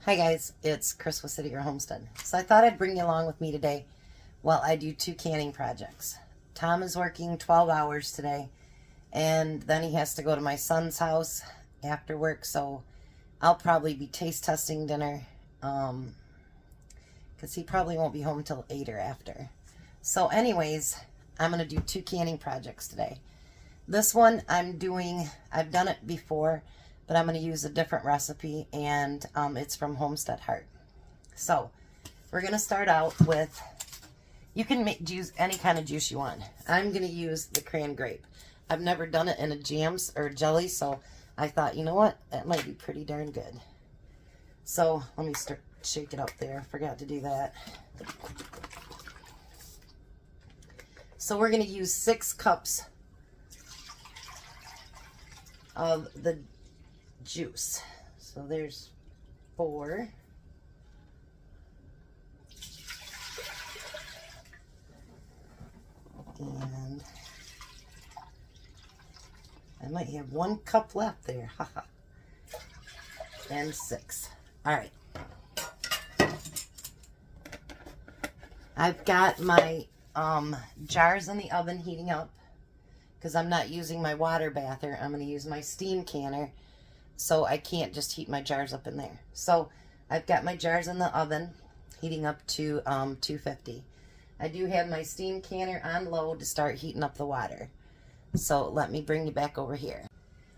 Hi guys, it's Chris with City Girl Homestead. So I thought I'd bring you along with me today while I do two canning projects. Tom is working 12 hours today, and then he has to go to my son's house after work, so I'll probably be taste testing dinner because he probably won't be home till 8 or after. So anyways, I'm going to do two canning projects today. This one I've done it before, but I'm going to use a different recipe, and it's from Homestead Heart. So we're going to start out with, you can use any kind of juice you want. I'm going to use the cran-grape. I've never done it in a jams or jelly, so I thought, you know what, that might be pretty darn good. So let me shake it up there. Forgot to do that. So we're going to use 6 cups of the juice. So there's 4. And I might have 1 cup left there. Haha. And 6. All right. I've got my jars in the oven heating up because I'm not using my water bather. I'm going to use my steam canner, so I can't just heat my jars up in there. So I've got my jars in the oven heating up to 250. I do have my steam canner on low to start heating up the water. So let me bring you back over here.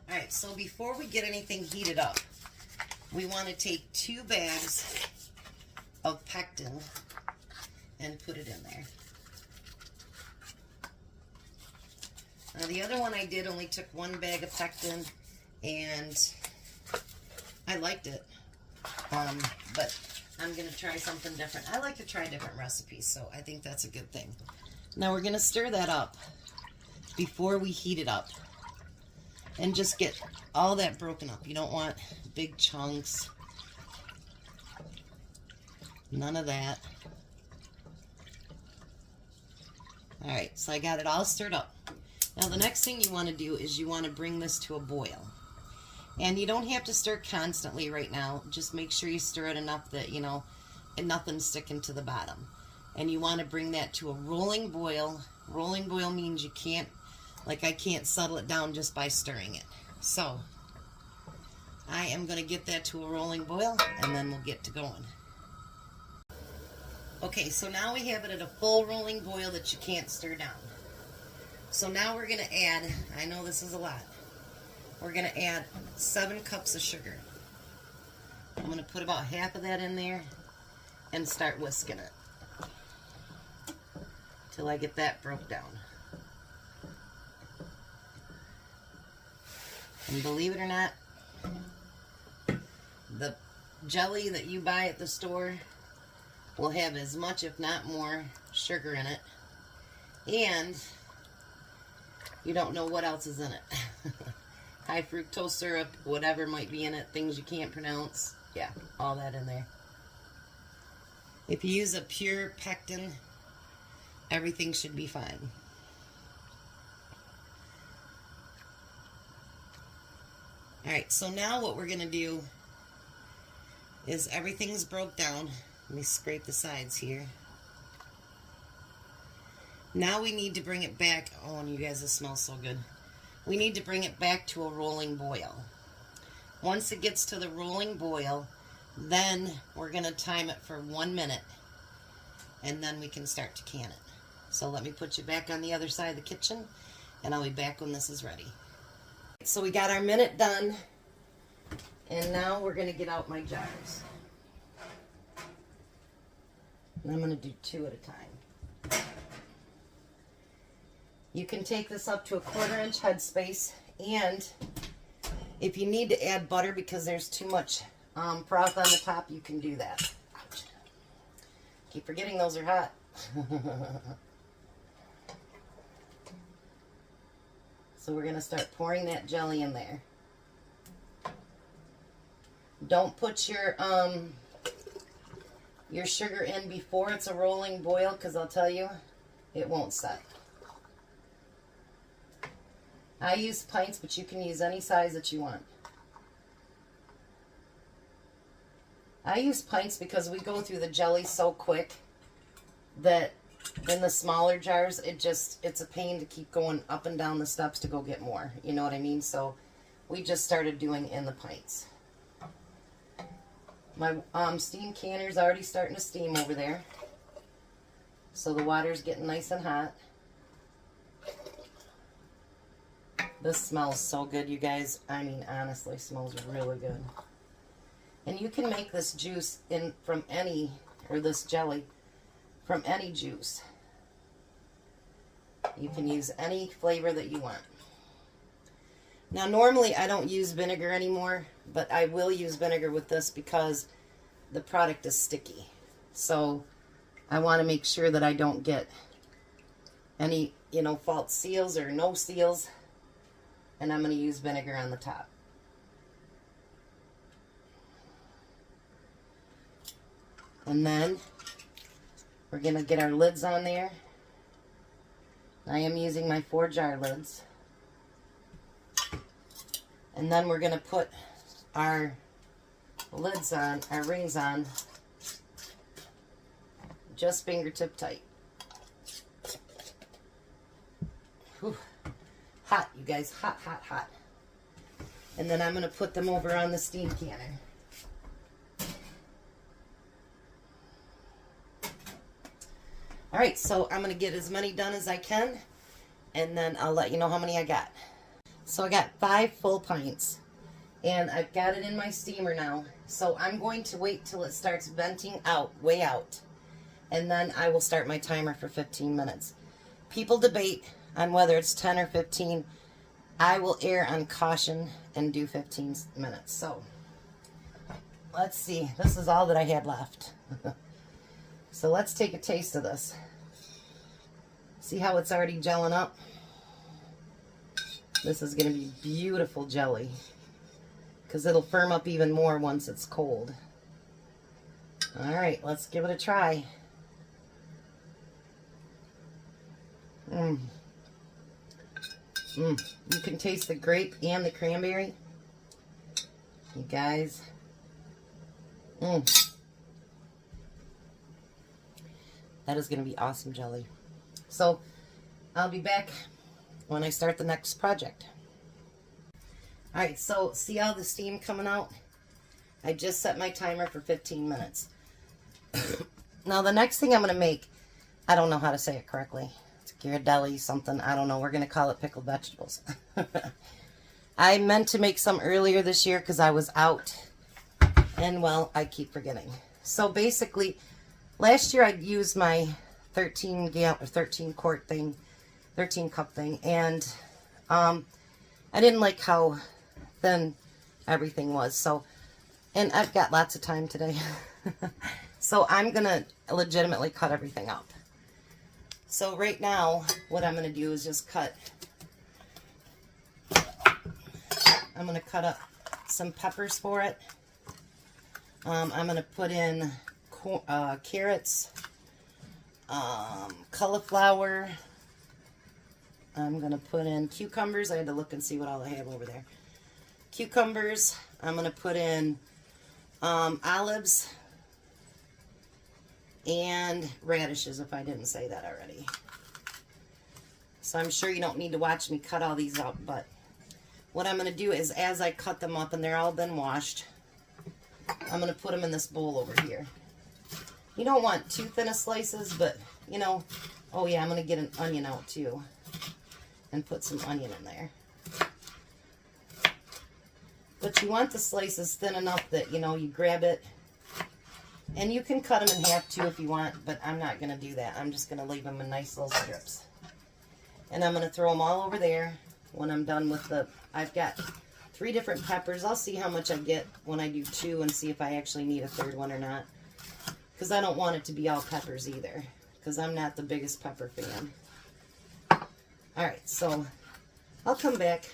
All right, so before we get anything heated up, we want to take 2 bags of pectin and put it in there. Now the other one I did only took 1 bag of pectin, and I liked it, but I'm going to try something different. I like to try different recipes, so I think that's a good thing. Now we're going to stir that up before we heat it up and just get all that broken up. You don't want big chunks, none of that. All right, so I got it all stirred up. Now the next thing you want to do is you want to bring this to a boil. And you don't have to stir constantly right now. Just make sure you stir it enough that, you know, and nothing's sticking to the bottom. And you want to bring that to a rolling boil. Rolling boil means you can't, like I can't settle it down just by stirring it. So I am going to get that to a rolling boil, and then we'll get to going. Okay, so now we have it at a full rolling boil that you can't stir down. So now we're going to add, I know this is a lot, we're going to add 7 cups of sugar. I'm going to put about half of that in there and start whisking it till I get that broke down. And believe it or not, the jelly that you buy at the store will have as much, if not more, sugar in it. And you don't know what else is in it. High fructose syrup, whatever might be in it, things you can't pronounce. Yeah, all that in there. If you use a pure pectin, everything should be fine. Alright, so now what we're going to do is everything's broke down. Let me scrape the sides here. Now we need to bring it back. Oh, and you guys, this smells so good. We need to bring it back to a rolling boil. Once it gets to the rolling boil, then we're going to time it for 1 minute, and then we can start to can it. So let me put you back on the other side of the kitchen, and I'll be back when this is ready. So we got our minute done, and now we're going to get out my jars. And I'm going to do 2 at a time. You can take this up to a 1/4 inch headspace, and if you need to add butter because there's too much froth on the top, you can do that. Ouch. Keep forgetting those are hot. So we're going to start pouring that jelly in there. Don't put your sugar in before it's a rolling boil, because I'll tell you, it won't set. I use pints, but you can use any size that you want. I use pints because we go through the jelly so quick that in the smaller jars, it's a pain to keep going up and down the steps to go get more. You know what I mean? So we just started doing in the pints. My steam canner's already starting to steam over there. So the water's getting nice and hot. This smells so good, you guys. I mean, honestly, smells really good. And you can make this juice from any, or this jelly, from any juice. You can use any flavor that you want. Now, normally I don't use vinegar anymore, but I will use vinegar with this because the product is sticky. So I want to make sure that I don't get any, false seals or no seals. And I'm going to use vinegar on the top. And then we're going to get our lids on there. I am using my 4-jar lids. And then we're going to put our lids on, our rings on, just fingertip tight. Whew. Hot, you guys, hot, hot, hot. And then I'm going to put them over on the steam canner. All right, so I'm going to get as many done as I can, and then I'll let you know how many I got. So I got 5 full pints, and I've got it in my steamer now. So I'm going to wait till it starts venting out, way out, and then I will start my timer for 15 minutes. People debate on whether it's 10 or 15. I will err on caution and do 15 minutes. So let's see. This is all that I had left. So let's take a taste of this. See how it's already gelling up? This is going to be beautiful jelly because it'll firm up even more once it's cold. All right, let's give it a try. You can taste the grape and the cranberry. You guys. That is going to be awesome jelly. So, I'll be back when I start the next project. Alright, so see all the steam coming out? I just set my timer for 15 minutes. Now, the next thing I'm going to make, I don't know how to say it correctly. It's Giardiniera something. I don't know. We're going to call it pickled vegetables. I meant to make some earlier this year because I was out. And, well, I keep forgetting. So, basically, last year I used my 13 cup thing, and I didn't like how thin everything was. So, and I've got lots of time today. So I'm going to legitimately cut everything up. So right now, what I'm going to do is just I'm going to cut up some peppers for it. I'm going to put in carrots, cauliflower. I'm going to put in cucumbers. I had to look and see what all I have over there. Cucumbers. I'm going to put in olives and radishes, if I didn't say that already. So I'm sure you don't need to watch me cut all these up, but what I'm going to do is as I cut them up and they're all been washed, I'm going to put them in this bowl over here. You don't want too thin of slices, but, you know, oh yeah, I'm going to get an onion out too and put some onion in there. But you want the slices thin enough that, you know, you grab it. And you can cut them in half too if you want, but I'm not going to do that. I'm just going to leave them in nice little strips. And I'm going to throw them all over there when I'm done with I've got 3 different peppers. I'll see how much I get when I do 2 and see if I actually need a 3rd one or not. Because I don't want it to be all peppers either, because I'm not the biggest pepper fan. Alright, so I'll come back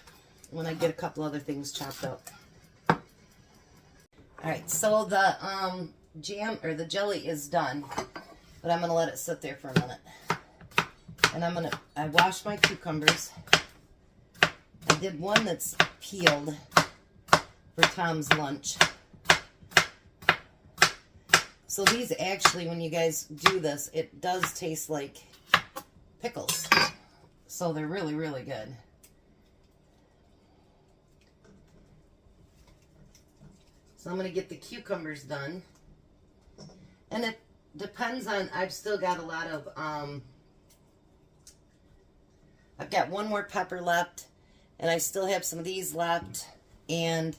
when I get a couple other things chopped up. Alright, so the jam or the jelly is done, but I'm going to let it sit there for a minute. And I washed my cucumbers. I did one that's peeled for Tom's lunch. So these actually, when you guys do this, it does taste like pickles. So they're really, really good. So I'm going to get the cucumbers done. And it depends on, I've still got a lot of, I've got one more pepper left, and I still have some of these left, and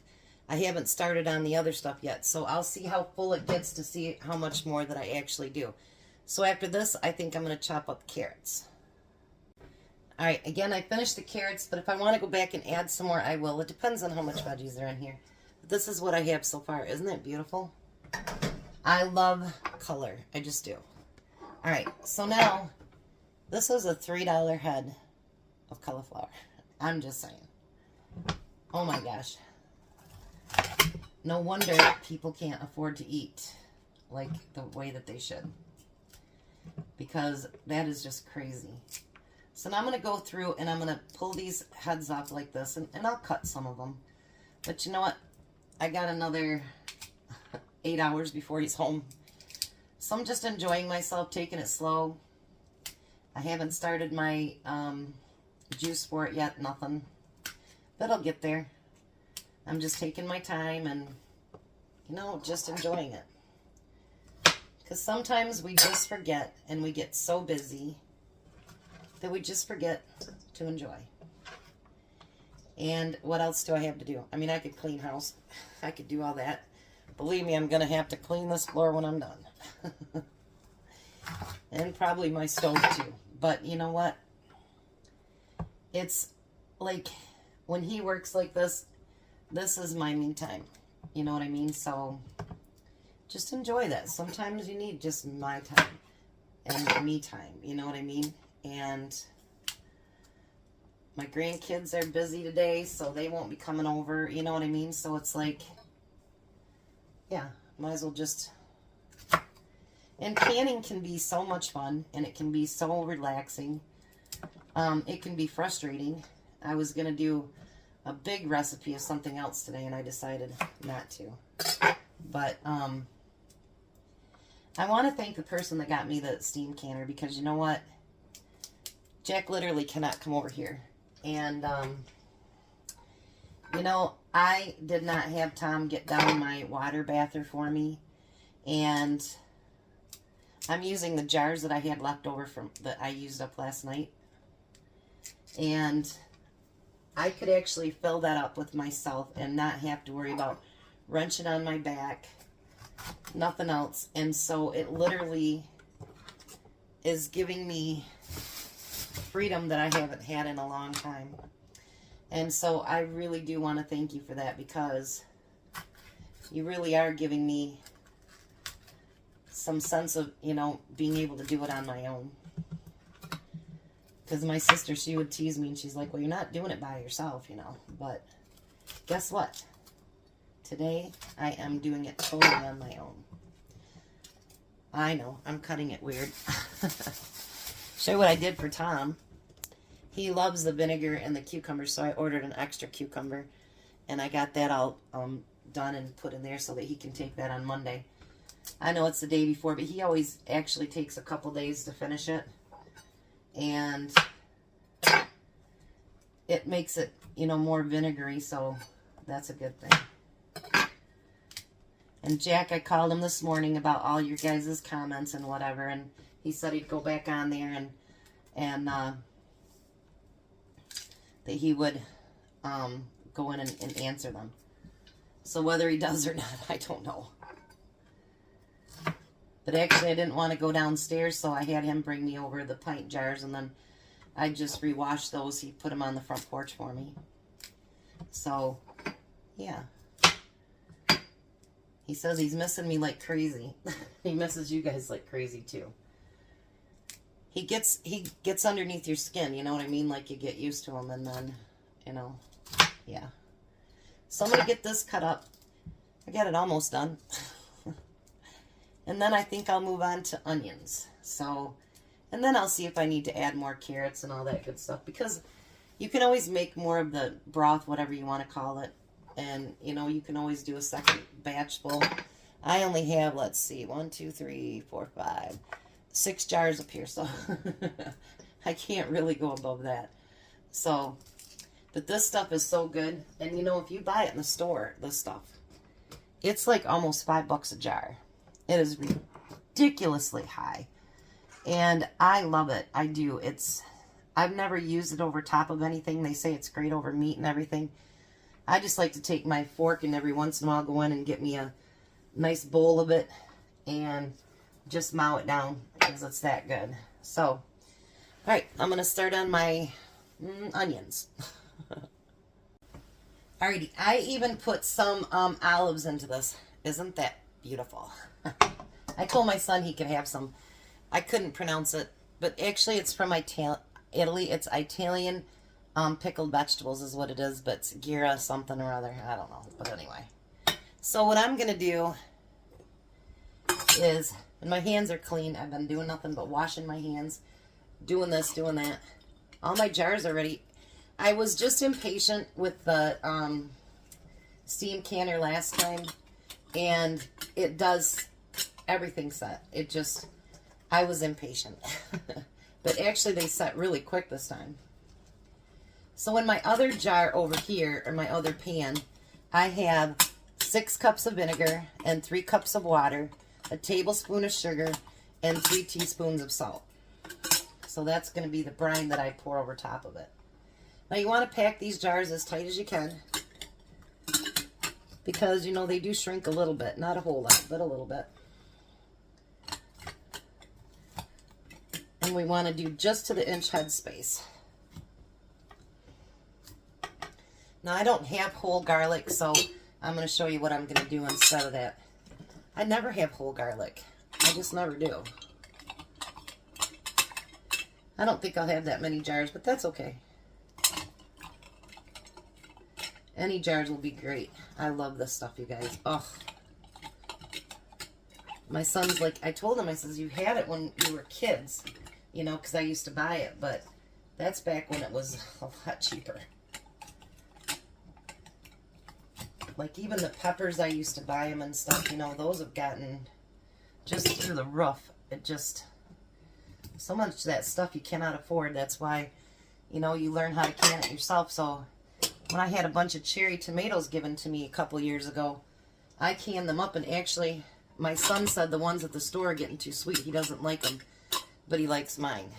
I haven't started on the other stuff yet. So I'll see how full it gets to see how much more that I actually do. So after this, I think I'm going to chop up carrots. All right, again, I finished the carrots, but if I want to go back and add some more, I will. It depends on how much veggies are in here. But this is what I have so far. Isn't it beautiful? I love color. I just do. All right, so now, this is a $3 head of cauliflower. I'm just saying. Oh my gosh. No wonder people can't afford to eat like the way that they should. Because that is just crazy. So now I'm going to go through and I'm going to pull these heads off like this. And I'll cut some of them. But you know what? I got another 8 hours before he's home. So I'm just enjoying myself, taking it slow. I haven't started my juice for it yet, nothing. But I'll get there. I'm just taking my time and, you know, just enjoying it. Because sometimes we just forget and we get so busy that we just forget to enjoy. And what else do I have to do? I mean, I could clean house. I could do all that. Believe me, I'm going to have to clean this floor when I'm done. And probably my stove too. But you know what? It's like when he works like this, this is my me time. You know what I mean? So just enjoy that. Sometimes you need just my time and me time. You know what I mean? And my grandkids are busy today, so they won't be coming over. You know what I mean? So it's like, yeah, might as well just... And canning can be so much fun, and it can be so relaxing. It can be frustrating. I was going to do a big recipe of something else today, and I decided not to. But I want to thank the person that got me the steam canner, because you know what? Jack literally cannot come over here. And, you know, I did not have Tom get down my water bather for me. And I'm using the jars that I had left over from that I used up last night. And I could actually fill that up with myself and not have to worry about wrenching on my back. Nothing else. And so it literally is giving me freedom that I haven't had in a long time. And so I really do want to thank you for that, because you really are giving me some sense of, you know, being able to do it on my own. Because my sister, she would tease me and she's like, well, you're not doing it by yourself, you know. But guess what? Today I am doing it totally on my own. I know, I'm cutting it weird. Show you what I did for Tom. He loves the vinegar and the cucumber, so I ordered an extra cucumber. And I got that all done and put in there so that he can take that on Monday. I know it's the day before, but he always actually takes a couple days to finish it. And it makes it, you know, more vinegary, so that's a good thing. And Jack, I called him this morning about all your guys' comments and whatever, and he said he'd go back on there and that he would go in and answer them. So whether he does or not, I don't know. But actually, I didn't want to go downstairs, so I had him bring me over the pint jars, and then I just rewashed those. He put them on the front porch for me. So, yeah. He says he's missing me like crazy. He misses you guys like crazy, too. He gets underneath your skin, you know what I mean? Like, you get used to him, and then, you know, yeah. So I'm going to get this cut up. I got it almost done. And then I think I'll move on to onions. So, and then I'll see if I need to add more carrots and all that good stuff. Because you can always make more of the broth, whatever you want to call it. And, you know, you can always do a second batch full. I only have, let's see, 1, 2, 3, 4, 5, 6 jars up here, so I can't really go above that. So, but this stuff is so good. And you know, if you buy it in the store, this stuff, it's like almost $5 a jar. It is ridiculously high. And I love it. I do. I've never used it over top of anything. They say it's great over meat and everything. I just like to take my fork and every once in a while go in and get me a nice bowl of it and just mow it down because it's that good. So, all right, I'm going to start on my onions. Alrighty, I even put some olives into this. Isn't that beautiful? I told my son he could have some. I couldn't pronounce it, but actually it's from Italy. It's Italian pickled vegetables is what it is, but it's gira something or other. I don't know, but anyway. So what I'm going to do is, and my hands are clean. I've been doing nothing but washing my hands, doing this, doing that. All my jars are ready. I was just impatient with the steam canner last time, and it does everything set. It just, I was impatient. But actually they set really quick this time. So in my other jar over here, or my other pan, I have 6 cups of vinegar and 3 cups of water, a tablespoon of sugar, and 3 teaspoons of salt. So that's going to be the brine that I pour over top of it. Now you want to pack these jars as tight as you can, because you know they do shrink a little bit, not a whole lot, but a little bit. And we want to do just to the inch head space. Now I don't have whole garlic, so I'm going to show you what I'm going to do instead of that. I never have whole garlic. I just never do. I don't think I'll have that many jars, but that's okay. Any jars will be great. I love this stuff, you guys. Oh, my son's like, I told him, I says, you had it when you were kids, you know, because I used to buy it, but that's back when it was a lot cheaper. Like even the peppers, I used to buy them and stuff, you know, those have gotten just through the roof. It just, so much of that stuff you cannot afford. That's why, you know, you learn how to can it yourself. So when I had a bunch of cherry tomatoes given to me a couple years ago, I canned them up, and actually my son said the ones at the store are getting too sweet. He doesn't like them, but he likes mine.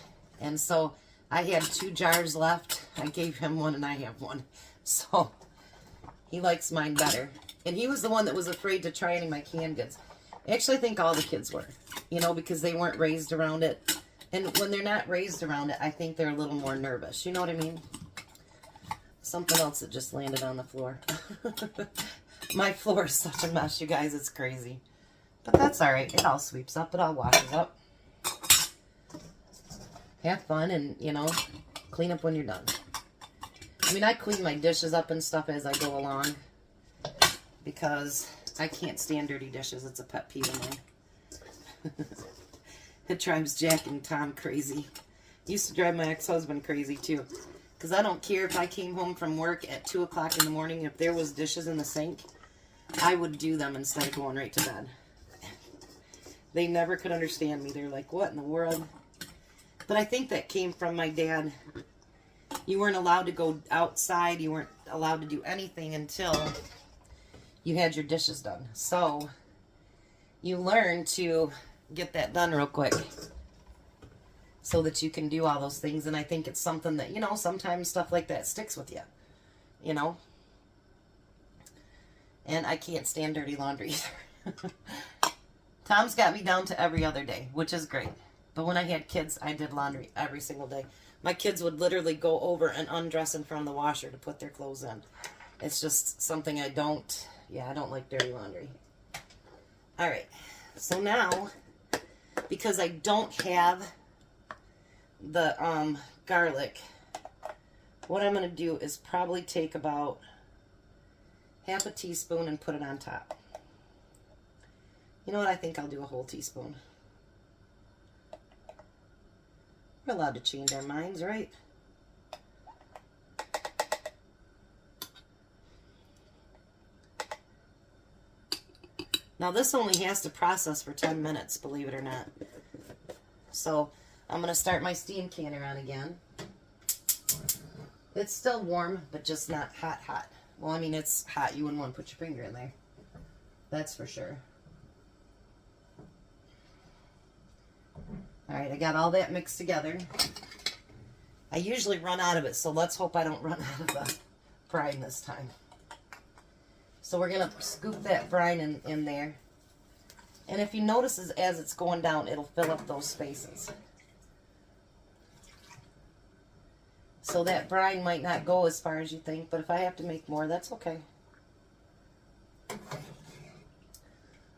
And so I had 2 jars left. I gave him one and I have one. So he likes mine better. And he was the one that was afraid to try any of my canned goods. Actually, I think all the kids were, you know, because they weren't raised around it. And when they're not raised around it, I think they're a little more nervous. You know what I mean? Something else that just landed on the floor. My floor is such a mess, you guys. It's crazy. But that's all right. It all sweeps up. It all washes up. Have fun and, you know, clean up when you're done. I mean, I clean my dishes up and stuff as I go along, because I can't stand dirty dishes. It's a pet peeve of mine. It drives Jack and Tom crazy. It used to drive my ex-husband crazy too. Because I don't care if I came home from work at 2 o'clock in the morning, if there was dishes in the sink, I would do them instead of going right to bed. They never could understand me. They're like, what in the world? But I think that came from my dad. You weren't allowed to go outside. You weren't allowed to do anything until you had your dishes done. So you learn to get that done real quick so that you can do all those things. And I think it's something that, you know, sometimes stuff like that sticks with you, you know. And I can't stand dirty laundry either. Tom's got me down to every other day, which is great. But when I had kids, I did laundry every single day. My kids would literally go over and undress in front of the washer to put their clothes in. It's just something I don't like dirty laundry. All right, so now, because I don't have the garlic, what I'm going to do is probably take about half a teaspoon and put it on top. You know what? I think I'll do a whole teaspoon. We're allowed to change our minds, right? Now this only has to process for 10 minutes, believe it or not. So I'm going to start my steam canner on again. It's still warm, but just not hot, hot. Well, I mean, it's hot. You wouldn't want to put your finger in there. That's for sure. All right, I got all that mixed together. I usually run out of it, so let's hope I don't run out of the brine this time. So we're going to scoop that brine in there. And if you notice as it's going down, it'll fill up those spaces. So that brine might not go as far as you think, but if I have to make more, that's okay.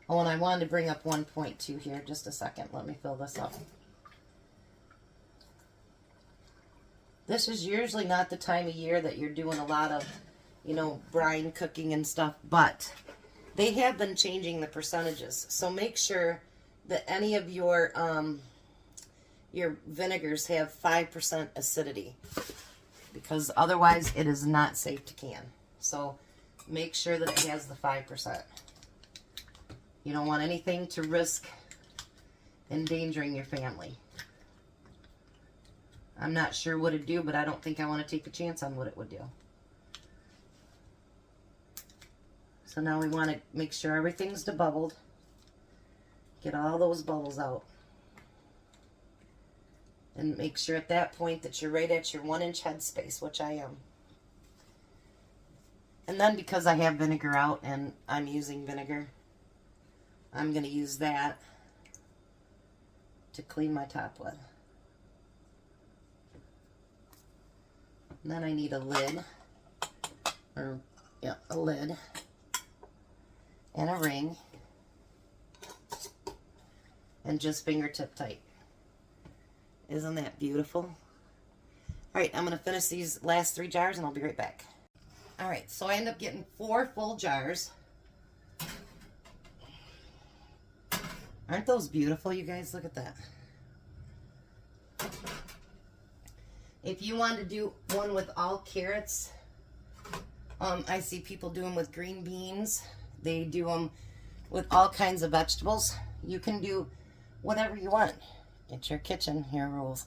Oh, and I wanted to bring up 1.2 here. Just a second. Let me fill this up. This is usually not the time of year that you're doing a lot of, you know, brine cooking and stuff, but they have been changing the percentages. So make sure that any of your vinegars have 5% acidity, because otherwise it is not safe to can. So make sure that it has the 5%. You don't want anything to risk endangering your family. I'm not sure what it'd do, but I don't think I want to take a chance on what it would do. So now we want to make sure everything's debubbled. Get all those bubbles out. And make sure at that point that you're right at your 1-inch headspace, which I am. And then because I have vinegar out and I'm using vinegar, I'm going to use that to clean my top with. And then I need a lid, or yeah, a lid and a ring, and just fingertip tight. Isn't that beautiful? All right, I'm going to finish these last 3 jars and I'll be right back. All right, so I end up getting 4 full jars. Aren't those beautiful, you guys? Look at that. If you want to do one with all carrots, I see people do them with green beans. They do them with all kinds of vegetables. You can do whatever you want. It's your kitchen, your rules.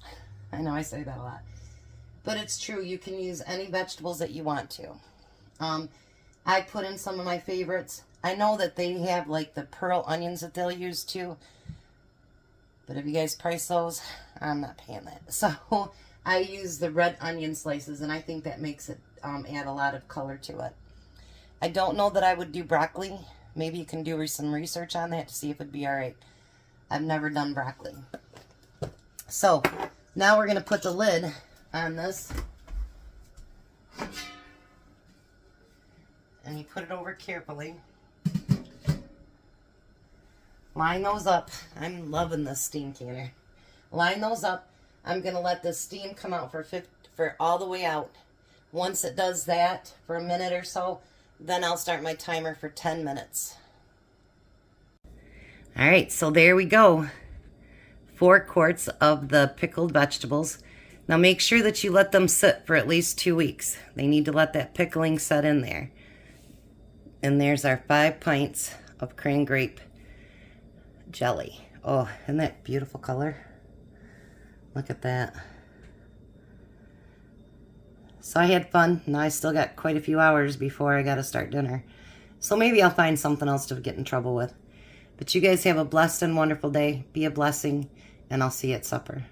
I know I say that a lot. But it's true, you can use any vegetables that you want to. I put in some of my favorites. I know that they have like the pearl onions that they'll use too. But if you guys price those, I'm not paying that. So I use the red onion slices, and I think that makes it add a lot of color to it. I don't know that I would do broccoli. Maybe you can do some research on that to see if it'd be all right. I've never done broccoli. So now we're going to put the lid on this. And you put it over carefully. Line those up. I'm loving this steam canner. Line those up. I'm going to let the steam come out for all the way out. Once it does that for a minute or so, then I'll start my timer for 10 minutes. All right, so there we go. 4 quarts of the pickled vegetables. Now make sure that you let them sit for at least 2 weeks. They need to let that pickling set in there. And there's our 5 pints of cran-grape jelly. Oh, isn't that beautiful color? Look at that. So I had fun. Now I still got quite a few hours before I got to start dinner. So maybe I'll find something else to get in trouble with. But you guys have a blessed and wonderful day. Be a blessing, and I'll see you at supper.